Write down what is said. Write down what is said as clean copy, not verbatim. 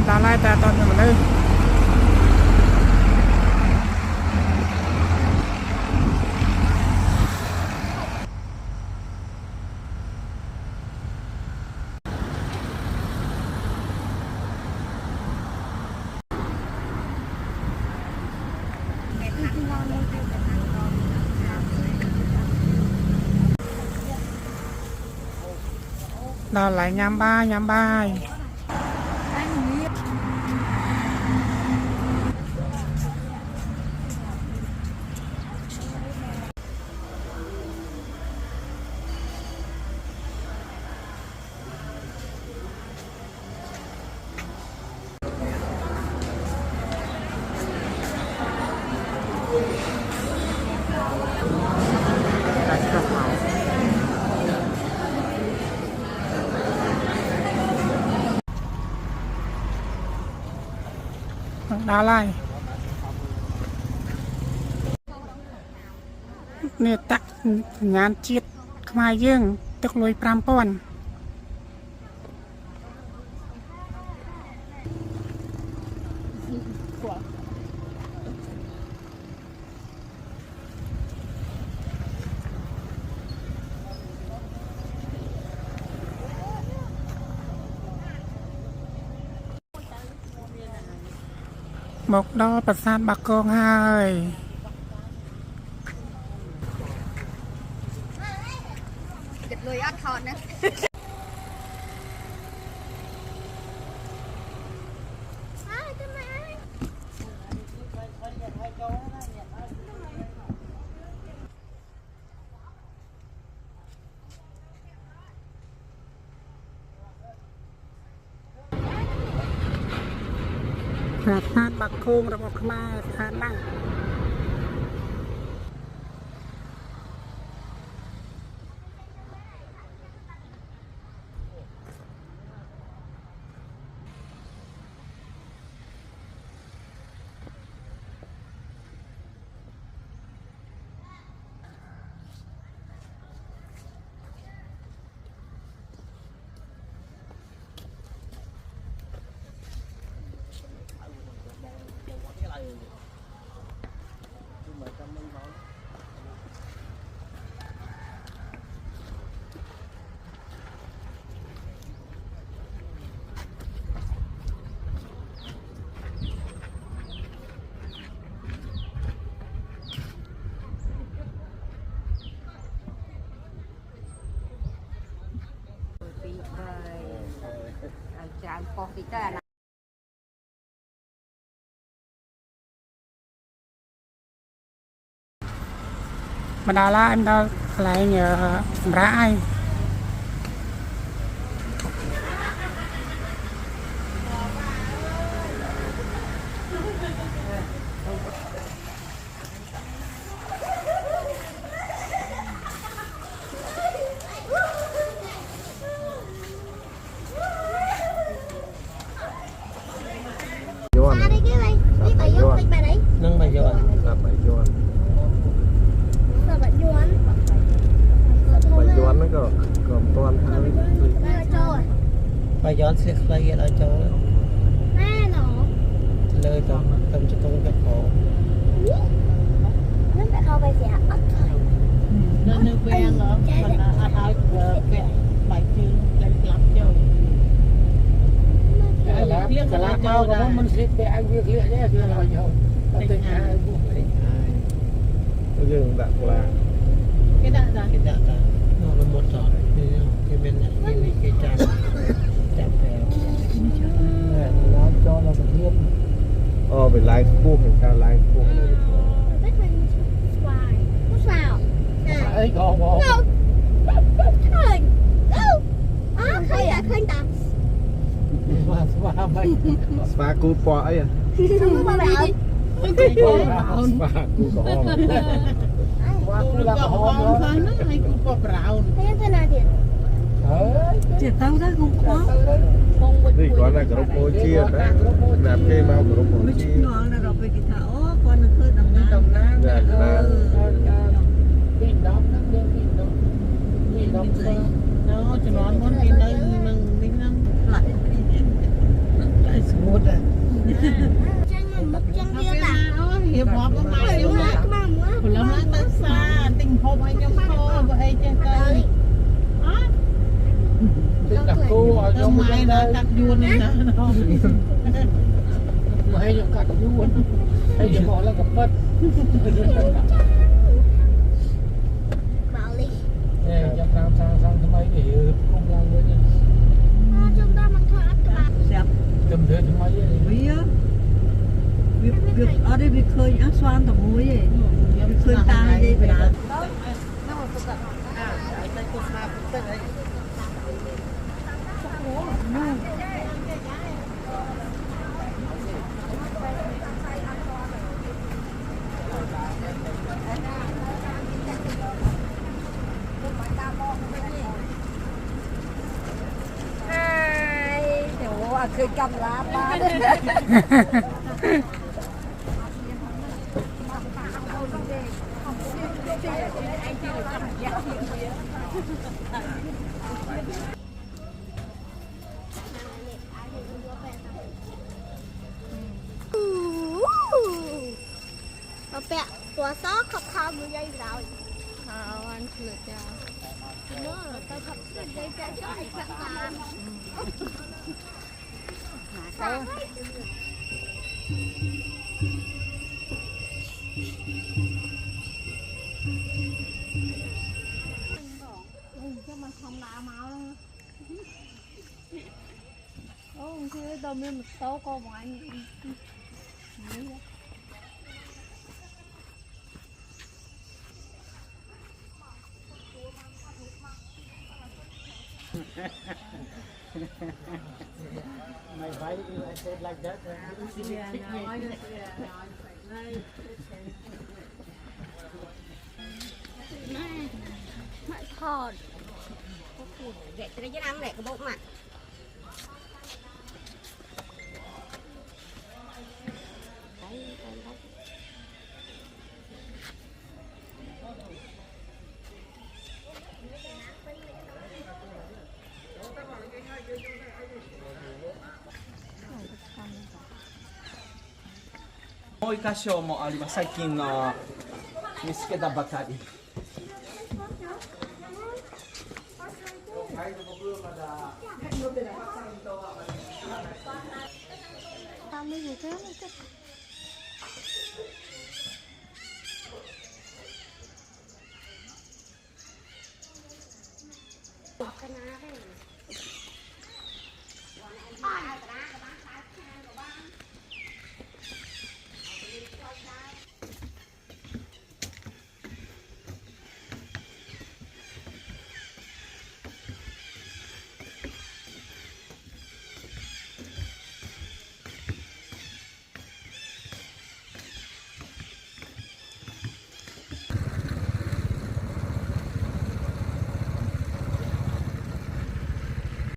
em đã lại ta toàn người nữ đó lại nhắm bay đó lạiเนี่ยตักงานจีดขมายยื่งตกลอยปรามป่อนหมกดอประสาทบักกองไห้เลยอัดทอดนะประสาทบักโคงระบบขมาสถานนั่งច្រើនប៉ុស្តិចទៅអាណាបណ្ដាឡាemដល់កន្លែងសម្រាប់ឯងbài gió sẽ play ở chỗ lời tầm cho tôi gặp khổ nó đã không phải giả ớt thôi nó nước quen nữa mình ăn áo vẹn bài chương lên lắm chơi cái lá mau của mình sẽ để anh việc lựa nhé chưa nào nhiều tình hai buộc tình hai cái rừng đạn là cái đạn nó là một trò cái bên này cái trà chạm phèo nó cho nó cần thiết về lái cuốc hình sao lái cuốc biết mình xoài có xào ấy còn không thôi khơi à khơi tạm spa cú po ấy à không có bảo spa cú có là hòm thôi nó hay cú po brown thế nào thì chỉ tao ra không có đi con này group ô chia đấy làm cây mau group ô chia ngon là rồi cái thảo con nó khơi đồng nang dạ là cái đó nó đưa cái đó nó cho nó muốn đi nơi mình lại lại smooth máy nó cắt vuông này nè máy nó cắt vuông hay giờ bỏ là cặp bất Bảo đi. nè cho sang tham mấy để không làm với đi Chúng ta mang thôi áp các bạn. Sẹp cầm thế tham mấy vậy vì á việc ở đây việc khơi á xoan tầm muối ấy việc khơi ta đây phải làเคยกำลาปลาด้วย Bà bẹ của gió khập khao một dây rồi. Anh lượt cho. Nó là tao khập cái dây cho anh khập làm. Cho mà không nào màu đâu. Chứ tao mới một số con mọi người. mày phải I said like that Mày thòn. Vậy tôi với năm này có bụng mà.もう一箇所もあります。最近の見つけたばかり。Tao mới vừa thế mà chứ. Cái ná đây.